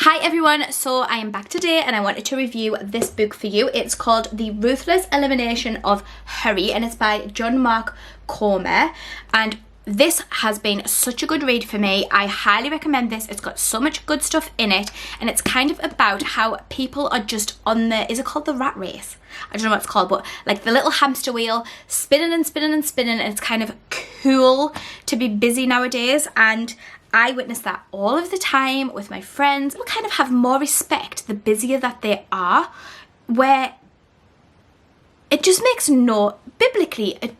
Hi everyone, so I am back today and I wanted to review this book for you. It's called The Ruthless Elimination of Hurry and it's by John Mark Comer, and this has been such a good read for me. I highly recommend this. It's got so much good stuff in it and it's kind of about how people are just on the, is it called the rat race? I don't know what it's called, but like the little hamster wheel spinning and spinning and spinning, and it's kind of cool to be busy nowadays, and I witness that all of the time with my friends. People kind of have more respect the busier that they are, where it just makes no, biblically, it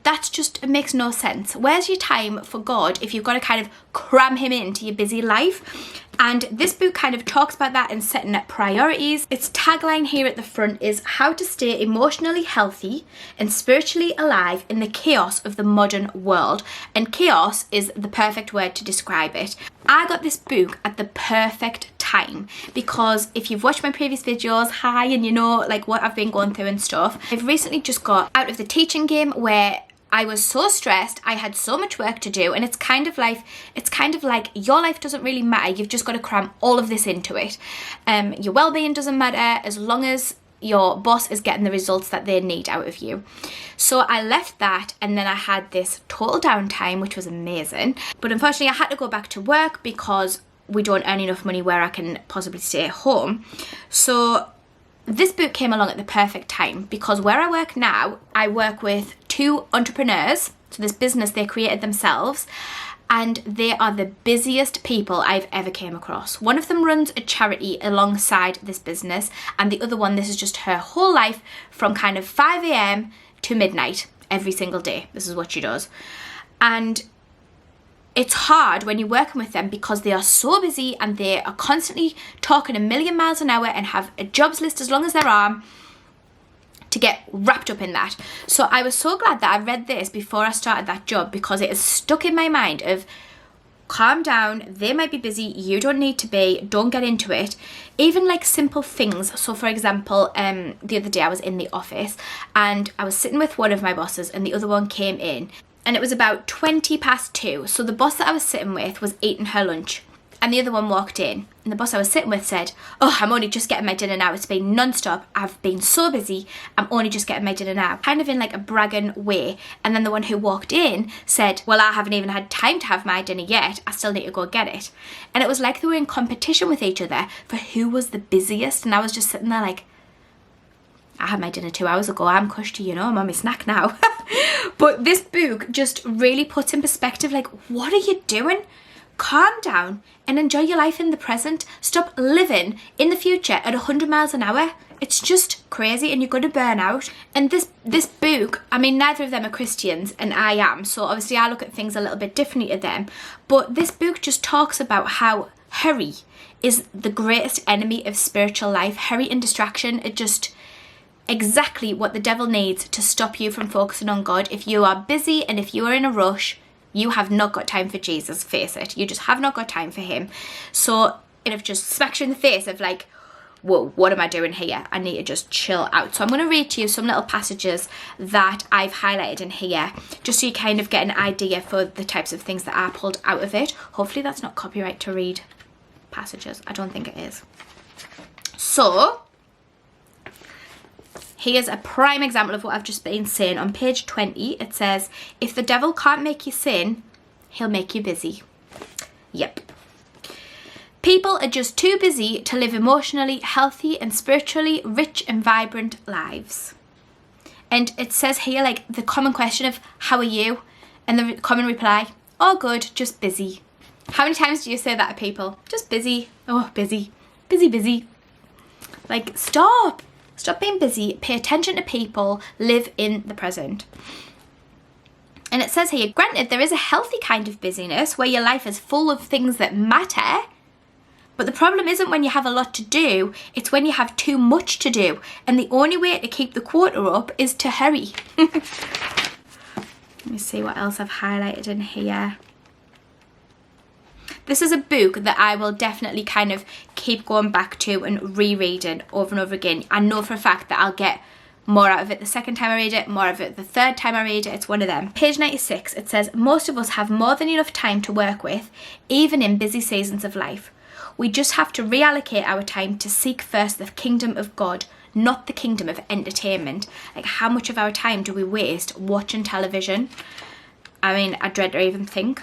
makes no sense. Where's your time for God if you've got to kind of cram him into your busy life? And this book kind of talks about that and setting up priorities. Its tagline here at the front is how to stay emotionally healthy and spiritually alive in the chaos of the modern world. And chaos is the perfect word to describe it. I got this book at the perfect time because if you've watched my previous videos, hi, and you know like what I've been going through and stuff, I've recently just got out of the teaching game where I was so stressed, I had so much work to do, and it's kind of like your life doesn't really matter. You've just got to cram all of this into it. Your well-being doesn't matter as long as your boss is getting the results that they need out of you. So I left that and then I had this total downtime, which was amazing. But unfortunately I had to go back to work because we don't earn enough money where I can possibly stay at home. So this book came along at the perfect time because where I work now, I work with two entrepreneurs. So this business they created themselves, and they are the busiest people I've ever came across. One of them runs a charity alongside this business, and the other one, this is just her whole life from kind of 5 a.m. to midnight every single day. This is what she does. And it's hard when you're working with them because they are so busy and they are constantly talking a million miles an hour and have a jobs list as long as their arm to get wrapped up in that. So I was so glad that I read this before I started that job because it has stuck in my mind of calm down, they might be busy, you don't need to be, don't get into it. Even like simple things. So for example, the other day I was in the office and I was sitting with one of my bosses and the other one came in. And it was about 2:20. So the boss that I was sitting with was eating her lunch. And the other one walked in. And the boss I was sitting with said, "Oh, I'm only just getting my dinner now. It's been non-stop. I've been so busy. I'm only just getting my dinner now." Kind of in like a bragging way. And then the one who walked in said, "Well, I haven't even had time to have my dinner yet. I still need to go get it." And it was like they were in competition with each other for who was the busiest. And I was just sitting there like, I had my dinner 2 hours ago. I'm cushy, you know, I'm on my snack now. But this book just really puts in perspective, like, what are you doing? Calm down and enjoy your life in the present. Stop living in the future at 100 miles an hour. It's just crazy and you're going to burn out. And this book, I mean, neither of them are Christians and I am. So obviously I look at things a little bit differently to them. But this book just talks about how hurry is the greatest enemy of spiritual life. Hurry and distraction are just exactly what the devil needs to stop you from focusing on God. If you are busy and if you are in a rush, you have not got time for Jesus, face it. You just have not got time for him. So it just smacks you in the face of like, whoa, what am I doing here? I need to just chill out. So I'm going to read to you some little passages that I've highlighted in here, just so you kind of get an idea for the types of things that I pulled out of it. Hopefully that's not copyright to read passages. I don't think it is. So here's a prime example of what I've just been saying. On page 20, it says, if the devil can't make you sin, he'll make you busy. Yep. People are just too busy to live emotionally healthy and spiritually rich and vibrant lives. And it says here, like, the common question of, how are you? And the common reply, oh, good, just busy. How many times do you say that to people? Just busy. Oh, busy. Busy, busy. Like, stop. Stop being busy, pay attention to people, live in the present. And it says here, granted, there is a healthy kind of busyness where your life is full of things that matter, but the problem isn't when you have a lot to do, it's when you have too much to do. And the only way to keep the quota up is to hurry. Let me see what else I've highlighted in here. This is a book that I will definitely kind of keep going back to and rereading over and over again. I know for a fact that I'll get more out of it the second time I read it, more of it the third time I read it. It's one of them. Page 96, it says, most of us have more than enough time to work with, even in busy seasons of life. We just have to reallocate our time to seek first the kingdom of God, not the kingdom of entertainment. Like, how much of our time do we waste watching television? I mean, I dread to even think.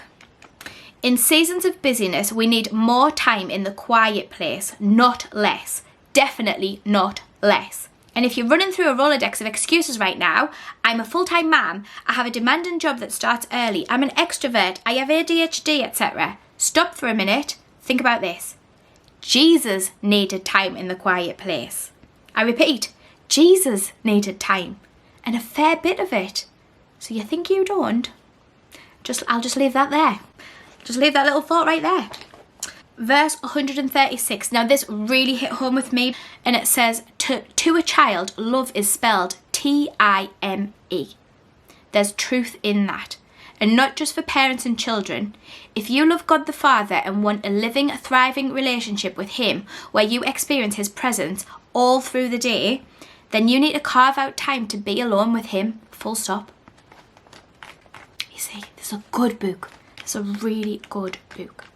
In seasons of busyness, we need more time in the quiet place, not less. Definitely not less. And if you're running through a Rolodex of excuses right now, I'm a full-time mum, I have a demanding job that starts early, I'm an extrovert, I have ADHD, etc. Stop for a minute, think about this. Jesus needed time in the quiet place. I repeat, Jesus needed time, and a fair bit of it. So you think you don't? I'll just leave that there. Just leave that little thought right there. Verse 136. Now this really hit home with me, and it says, to a child, love is spelled T-I-M-E. There's truth in that. And not just for parents and children. If you love God the Father and want a living, thriving relationship with Him, where you experience His presence all through the day, then you need to carve out time to be alone with Him, full stop. You see, this is a good book. It's a really good book.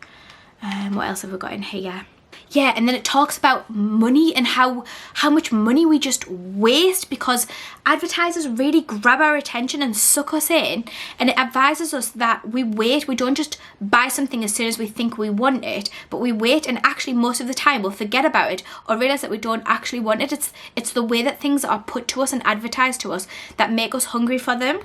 What else have we got in here? Yeah, and then it talks about money and how much money we just waste because advertisers really grab our attention and suck us in, and it advises us that we wait. We don't just buy something as soon as we think we want it, but we wait, and actually most of the time we'll forget about it or realise that we don't actually want it. It's the way that things are put to us and advertised to us that make us hungry for them.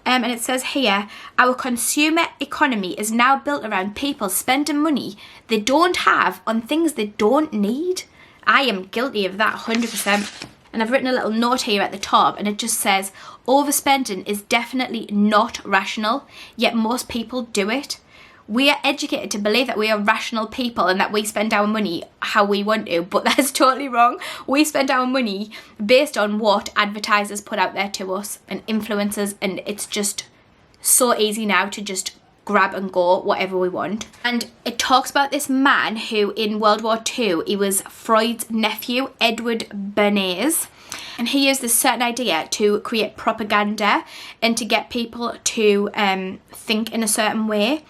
And it says here, our consumer economy is now built around people spending money they don't have on things they don't need. I am guilty of that 100%. And I've written a little note here at the top, and it just says, overspending is definitely not rational, yet most people do it. We are educated to believe that we are rational people and that we spend our money how we want to, but that's totally wrong. We spend our money based on what advertisers put out there to us and influencers, and it's just so easy now to just grab and go whatever we want. And it talks about this man who in World War II, he was Freud's nephew, Edward Bernays. And he used this certain idea to create propaganda and to get people to think in a certain way.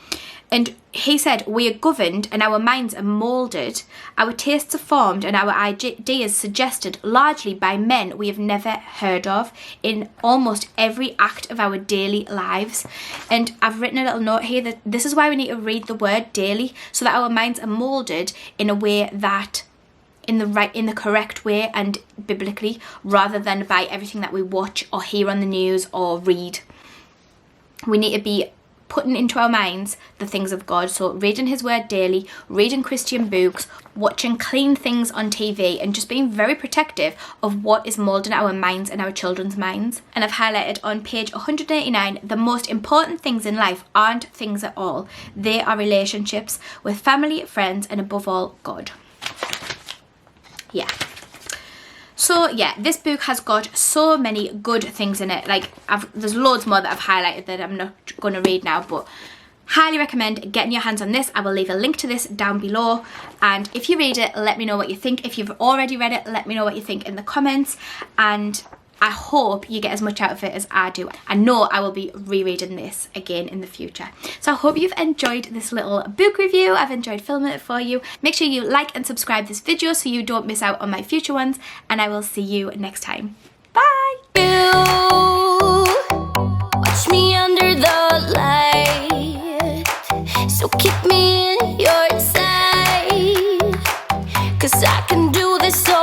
And he said, we are governed and our minds are moulded, our tastes are formed and our ideas suggested largely by men we have never heard of in almost every act of our daily lives. And I've written a little note here that this is why we need to read the word daily, so that our minds are moulded in a way that in the correct way and biblically, rather than by everything that we watch or hear on the news or read. We need to be putting into our minds the things of God. So reading His word daily, reading Christian books, watching clean things on TV, and just being very protective of what is moulding our minds and our children's minds. And I've highlighted on page 189, the most important things in life aren't things at all. They are relationships with family, friends, and above all, God. Yeah. So yeah, this book has got so many good things in it. Like, there's loads more that I've highlighted that I'm not going to read now, but highly recommend getting your hands on this. I will leave a link to this down below, and if you read it, let me know what you think. If you've already read it, let me know what you think in the comments, and I hope you get as much out of it as I do. I know I will be rereading this again in the future. So I hope you've enjoyed this little book review. I've enjoyed filming it for you. Make sure you like and subscribe this video so you don't miss out on my future ones, and I will see you next time. Bye! Watch me under the light, so keep me in your sight, 'cause I can do this all